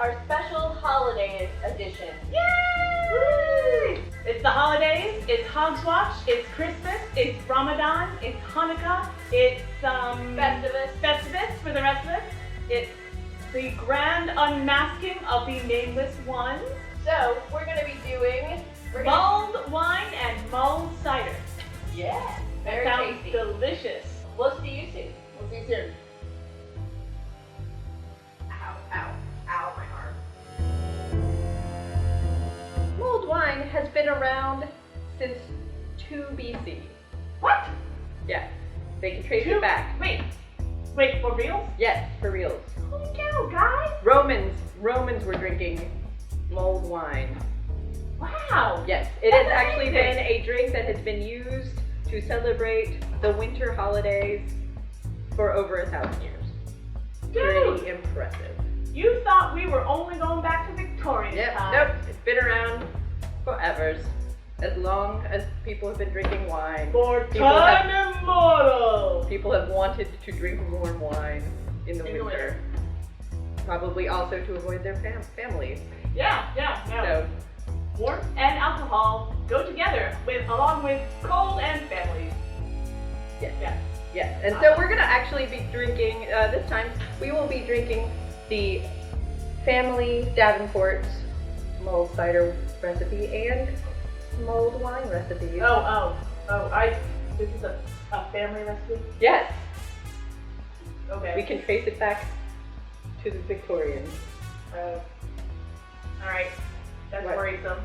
our special holiday edition. Yay! It's the holidays, it's Hogswatch, it's Christmas, it's Ramadan, it's Hanukkah, it's Festivus for the rest of us. It's the grand unmasking of the nameless ones. So we're going to be doing mulled wine and mulled cider. Yeah, very sounds tasty. Delicious. We'll see you soon. We'll see you soon. Ow, ow, ow, my arm. Mulled wine has been around since 2 BC. What? Yeah, they can trace it back. Wait, for reals? Yes, for reals. Holy cow, guys! Romans were drinking mulled wine. Wow! Yes, it has actually been a drink that has been used to celebrate the winter holidays for over 1,000 years. Dude! Pretty impressive. You thought we were only going back to Victorian time. Nope, it's been around forever. As long as people have been drinking wine. For time immortal! People have wanted to drink warm wine in the winter. Probably also to avoid their families. Yeah, no. So, warmth and alcohol go together along with cold and families. Yes. And so we're gonna actually be drinking, this time, we will be drinking the family Davenport's mulled cider recipe and mulled wine recipe. This is a family recipe? Yes. Okay. We can trace it back to the Victorians. Alright. That's worrisome.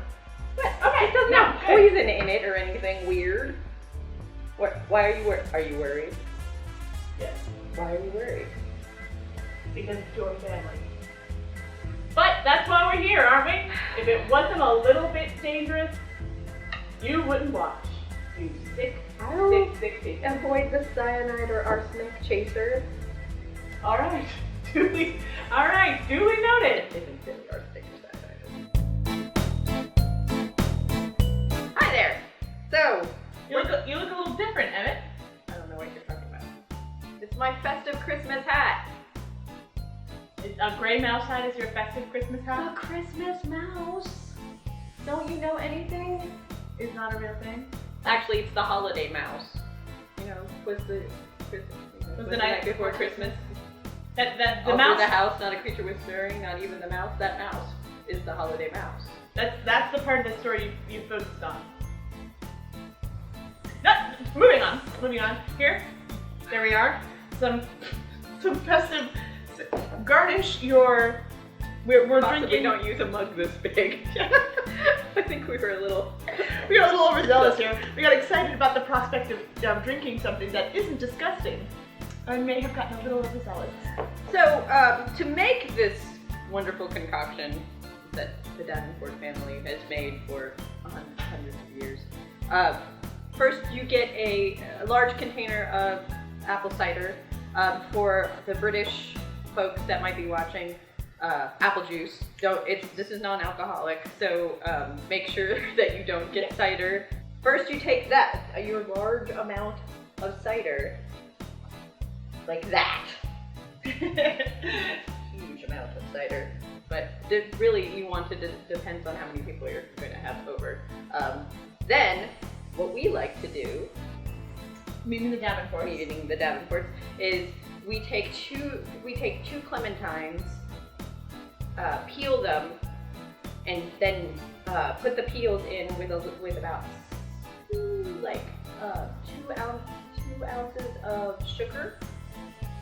What? Okay. It doesn't have poison in it or anything weird. Why are you worried? Yes. Why are you worried? Because it's your family. But that's why we're here, aren't we? If it wasn't a little bit dangerous, you wouldn't watch. You sick people. Avoid the cyanide or arsenic chaser. Alright. Duly noted. Isn't really arsenic or cyanide. Hi there. So, You look a little different, Emmett. I don't know what you're talking about. It's my festive Christmas hat. A gray mouse hat is your festive Christmas hat? A Christmas mouse. Don't you know anything? It's not a real thing. Actually, it's the holiday mouse. You know, was the night before Christmas? The mouse. The house, not a creature was stirring, not even the mouse. That mouse is the holiday mouse. That's the part of the story you focused on. No, moving on. Here, there we are. Some festive. Garnish your. We're drinking. Don't use a mug this big. I think we were a little overzealous here. We got excited about the prospect of drinking something that isn't disgusting. I may have gotten a little overzealous. So, to make this wonderful concoction that the Davenport family has made for hundreds of years, first you get a large container of apple cider. For the British folks that might be watching, apple juice. This is non-alcoholic, so make sure that you don't get cider. First, you take your large amount of cider, like that. Huge amount of cider, but really you want to depends on how many people you're going to have over. Then, what we like to do, Meeting the Davenports, is we take two clementines, peel them, and then put the peels in with about 2 ounces of sugar,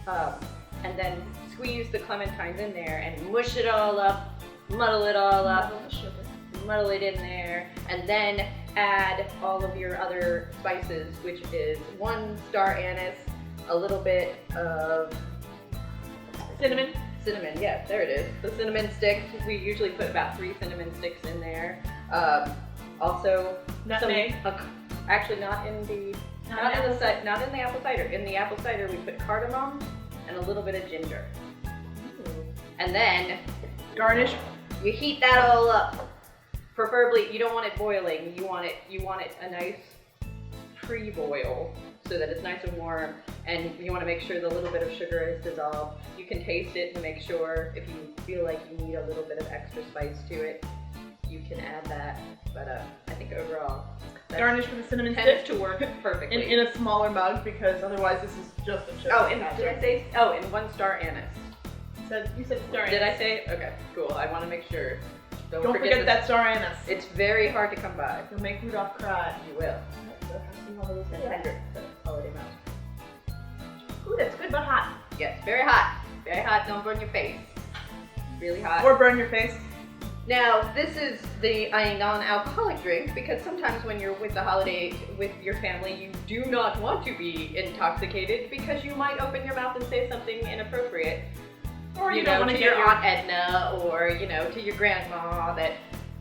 and then squeeze the clementines in there and mush it all up, muddle it all up, muddle it in there, and then add all of your other spices, which is 1 star anise, a little bit of cinnamon, yeah, there it is. The cinnamon sticks, we usually put about 3 cinnamon sticks in there. Also, nutmeg. Actually, not in the apple cider. In the apple cider, we put cardamom and a little bit of ginger. Ooh. And then garnish. You heat that all up. Preferably, you don't want it boiling. You want it a nice pre-boil so that it's nice and warm. and you want to make sure the little bit of sugar is dissolved. You can taste it and make sure if you feel like you need a little bit of extra spice to it, you can add that. But I think overall, Garnish with a cinnamon tends stick to work perfectly. in a smaller mug because otherwise this is just a sugar. Oh, and did I say? Oh, and 1 star anise. You said star anise. Did I say? Okay, cool. I want to make sure. Don't forget that star anise. It's very hard to come by. You'll make Rudolph cry. You will. Ooh, that's good but hot. Yes, very hot. Very hot. Don't burn your face. Really hot. Or burn your face. Now, this is a non-alcoholic drink because sometimes when you're with the holiday with your family, you do not want to be intoxicated because you might open your mouth and say something inappropriate. Or you don't know, want to to your Aunt Edna, or to your grandma that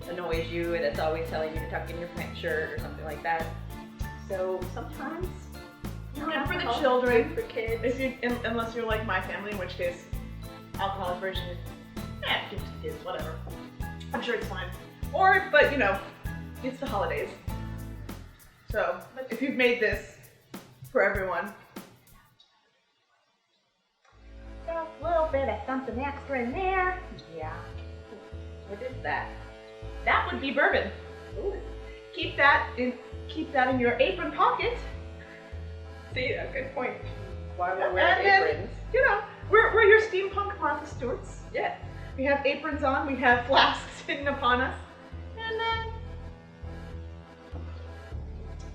annoys you, that's always telling you to tuck in your pant shirt or something like that. So sometimes, and for the children, for kids, unless you're like my family, in which case, alcohol version is, give it to the kids, whatever. I'm sure it's fine. But it's the holidays. So if you've made this for everyone. A little bit of something extra in there. Yeah. what is that? That would be bourbon. Ooh. Keep that in your apron pocket. See, a good point. Why we're And wearing then, aprons. we're your steampunk Martha Stewarts. Yeah. We have aprons on, we have flasks hidden upon us. And then,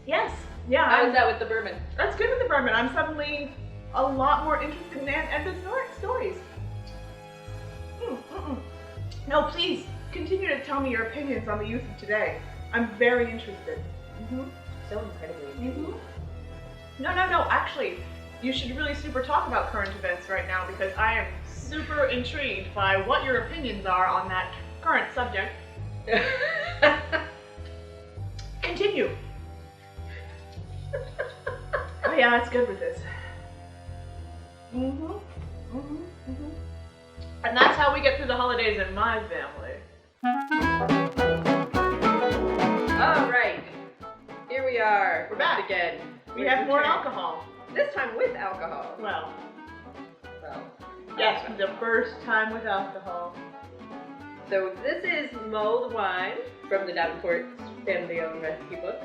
yes, yeah. How is that with the bourbon? That's good with the bourbon. I'm suddenly a lot more interested in Aunt Edna's stories. No, please, continue to tell me your opinions on the youth of today. I'm very interested. So incredibly. No, actually, you should really super talk about current events right now because I am super intrigued by what your opinions are on that current subject. Continue. Oh yeah, it's good with this. And that's how we get through the holidays in my family. All right. Here we are. We're back again. We have more alcohol. This time with alcohol. Well, So, yes, the first time with alcohol. So this is mulled wine from the Davenport family-owned recipe book.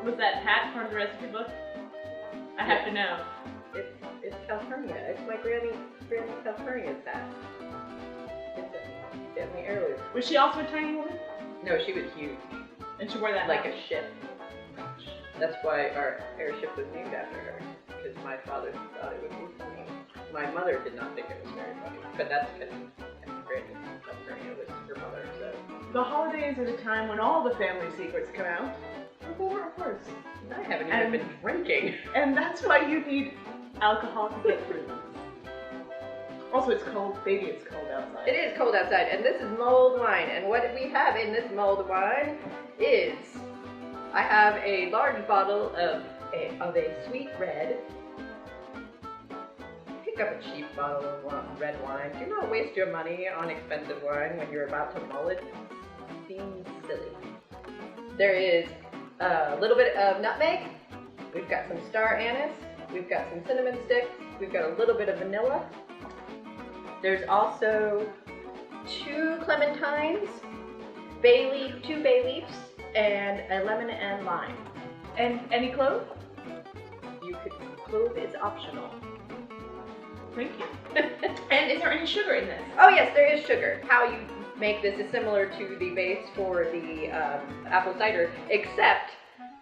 Was that hat from the recipe book? I have to know. It's California. It's my Granny California's hat. It's a family heirloom. Was she also a tiny woman? No, she was huge, And she wore that like hat? a ship. That's why our airship was named after her, because my father thought it would be funny. My mother did not think it was very funny, but that's because Granny California was her mother, so. The holidays are the time when all the family secrets come out. Of course. I haven't even been drinking. And that's why you need alcohol to get through them. Also, it's cold. Baby, it's cold outside. It is cold outside, and this is mulled wine. And what we have in this mulled wine is, I have a large bottle of a sweet red. Pick up a cheap bottle of red wine. Do not waste your money on expensive wine when you're about to mull it. It seems silly. There is a little bit of nutmeg. We've got some star anise. We've got some cinnamon sticks. We've got a little bit of vanilla. There's also 2 clementines, 2 bay leaves, and a lemon and lime. And any clove? Clove is optional. Thank you. And is there any sugar in this? Oh yes, there is sugar. How you make this is similar to the base for the apple cider, except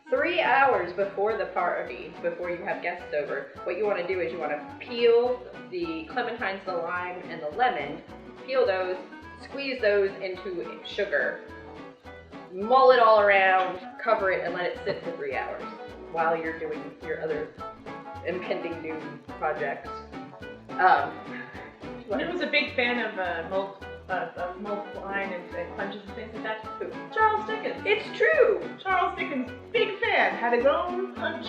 3 hours before the party, before you have guests over, what you want to do is you want to peel the clementines, the lime, and the lemon, peel those, squeeze those into sugar, mull it all around, cover it, and let it sit for 3 hours while you're doing your other impending new projects. I was a big fan of mulled wine and punches and things like that. Charles Dickens. It's true! Charles Dickens, big fan, had his own punch.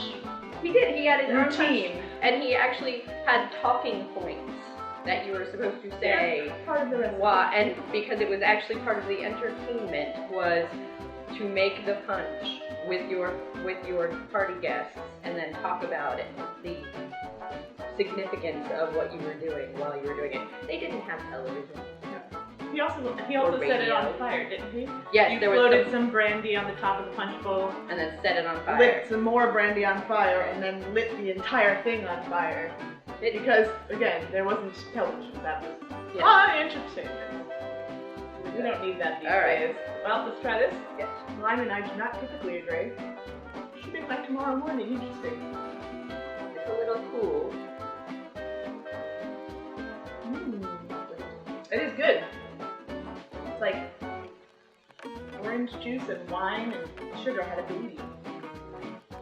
He did. He had his own routine. punch, and he actually had talking points that you were supposed to say. Yeah, part of the recipe. And because it was actually part of the entertainment was to make the punch with your party guests and then talk about it. significance of what you were doing while you were doing it. They didn't have television. He also set it on fire, didn't he? Yes, You there was floated some brandy on the top of the punch bowl. and then set it on fire. Lit some more brandy on fire and then lit the entire thing on fire. Because, again, there wasn't television. That was high entertainment. We don't need that these days. Well, let's try this. Yes. Lime and I do not typically agree. Should make like tomorrow morning interesting. It's a little cool. It is good. It's like orange juice and wine and sugar had a baby.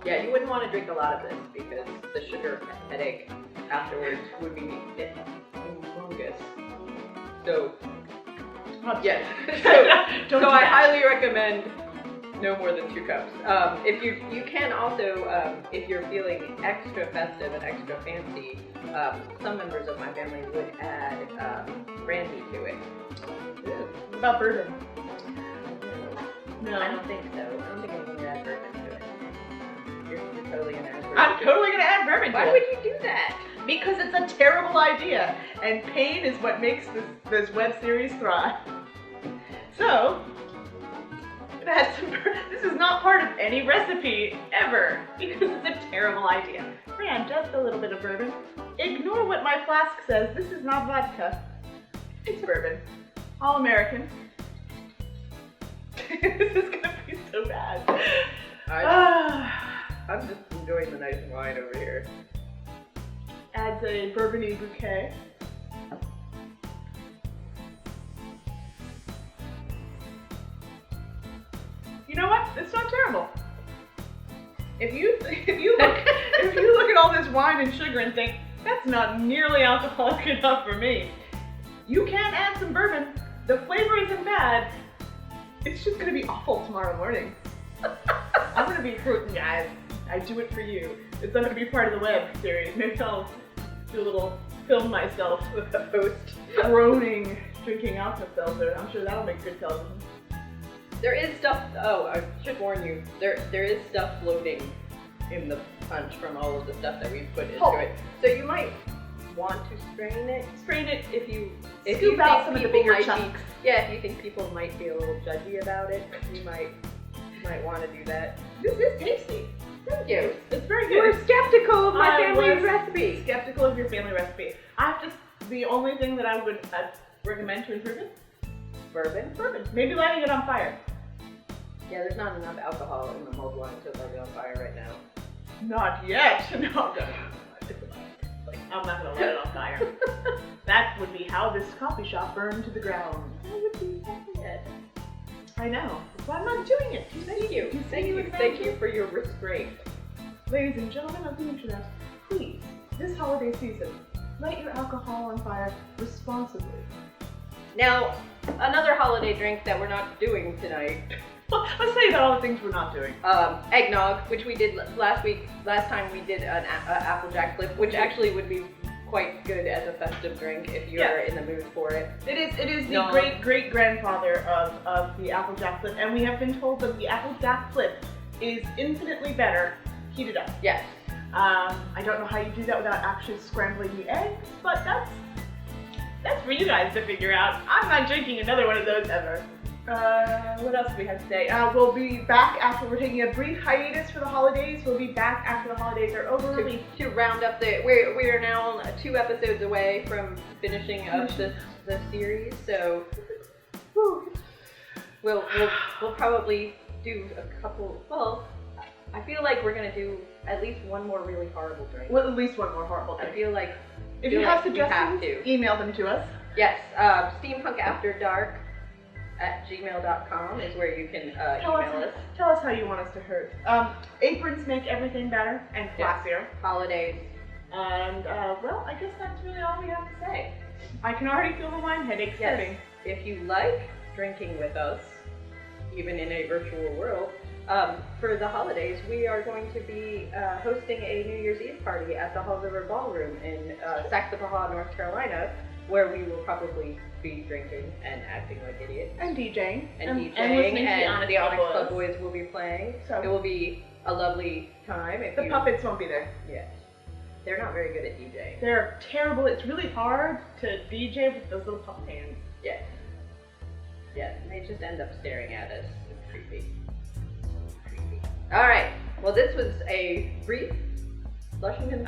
Yeah, you wouldn't want to drink a lot of this because the sugar headache afterwards would be humongous. So, yes. So I highly recommend no more than 2 cups. If you can also, if you're feeling extra festive and extra fancy, some members of my family would add brandy to it. What about bourbon? No, I don't think so. I don't think I'm going to add bourbon to it. You're totally going to add bourbon. I'm totally gonna add bourbon to it. Why would you do that? Because it's a terrible idea, and pain is what makes this web series thrive. So, I'm gonna add some bourbon. This is not part of any recipe ever, because it's a terrible idea. Fran, just a little bit of bourbon. Ignore what my flask says. This is not vodka. It's bourbon. All American. This is gonna be so bad. I'm just enjoying the nice wine over here. Adds a bourbony bouquet. You know what? It's not terrible. If you look at all this wine and sugar and think that's not nearly alcoholic enough for me, you can add some bourbon. The flavor isn't bad. It's just gonna be awful tomorrow morning. I'm gonna be fruiting, guys. I do it for you. It's not gonna be part of the web series. Maybe I'll do a little film myself with a host groaning, drinking Alka-Seltzer. I'm sure that'll make good television. There is stuff. Oh, I should warn you. There is stuff floating in the punch from all of the stuff that we've put into it. So you might want to strain it. Strain it if you Scoop out some of the bigger might chunks. Yeah, if you think people might be a little judgy about it, you might want to do that. This is tasty. Thank you. It's very You were good. skeptical of my I family's was recipe. Skeptical of your family recipe. The only thing that I would recommend to improve it, Bourbon. maybe lighting it on fire. Yeah, there's not enough alcohol in the mulled wine to light it on fire right now. Not yet. No. I'm not gonna light it on fire. That would be how this coffee shop burned to the ground. That would be bad. I know. That's why I'm not doing it. Thank you for your restraint. Ladies and gentlemen of the internet, please, this holiday season, light your alcohol on fire responsibly. Now, another holiday drink that we're not doing tonight. Well, let's tell you about all the things we're not doing. Eggnog, which we did last week. Last time we did an Applejack flip, which actually would be quite good as a festive drink if you are in the mood for it. It is the great-great-grandfather of the Applejack flip, and we have been told that the Applejack flip is infinitely better heated up. Yes. I don't know how you do that without actually scrambling the eggs, but that's for you guys to figure out. I'm not drinking another one of those ever. What else do we have to say? We'll be back after we're taking a brief hiatus for the holidays. We'll be back after the holidays are over. To round up we are now 2 episodes away from finishing up the series, so we'll probably do a couple. Well, I feel like we're gonna do at least one more really horrible drink. Well, at least one more horrible drink. I feel like if you have we have suggestions, to. Email them to us. Yes, steampunkafterdark@gmail.com is where you can email us. Tell us how you want us to hurt. Aprons make everything better and classier. Yes. Holidays. And, well, I guess that's really all we have to say. I can already feel the wine headache starting. If you like drinking with us, even in a virtual world, for the holidays, we are going to be hosting a New Year's Eve party at the Hull River Ballroom in Saxapahaw, North Carolina, where we will probably be drinking and acting like idiots. And DJing. And the Onyx Club Boys will be playing. So it will be a lovely time. The puppets won't be there. Yes. they're not very good at DJing. They're terrible. It's really hard to DJ with those little puppet hands. Yeah. Yeah, and they just end up staring at us. It's creepy. Alright, well this was a brief Lushington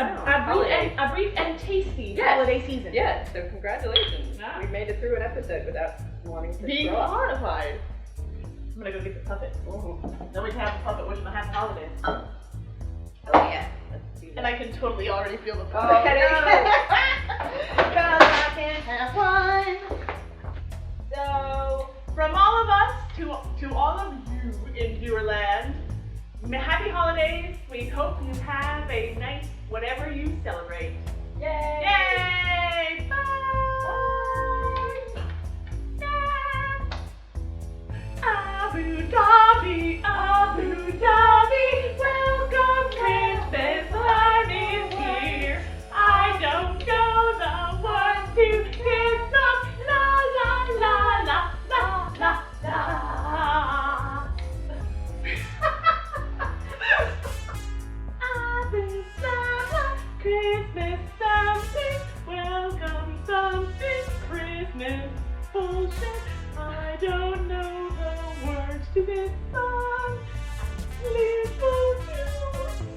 holiday. A brief and tasty Yes. holiday season. Yeah, so congratulations. Yeah. We made it through an episode without wanting to Being throw up. horrified. I'm gonna go get the puppet. Then we can have the puppet wishing the happy holidays. Oh yeah, let's do that. And I can totally already feel the Oh, puppet. Cause I can have one. So, from all of us to all of you in Viewerland, happy holidays. We hope you have a nice whatever you celebrate. Yay! Yay! Bye! Abu Dhabi, Abu Dhabi, welcome Christmas time is here. I don't know the words to kiss them. La la la la la la la. Abu Dhabi, Christmas something, welcome something, Christmas bullshit. I don't know the words to this song. Little you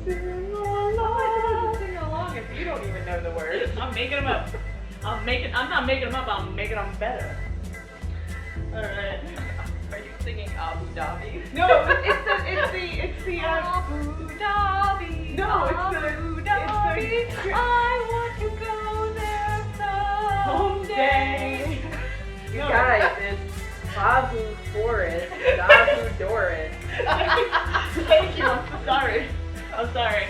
sing along. Sing along if you don't even know the words. I'm making them up. I'm not making them up. I'm making them better. All right. Are you singing Abu Dhabi? No, it's the Abu Dhabi. No, it's the Abu Dhabi. I want to go there someday. You guys, it's Babu Forest, Babu Doris. Thank you. I'm so sorry. I'm sorry.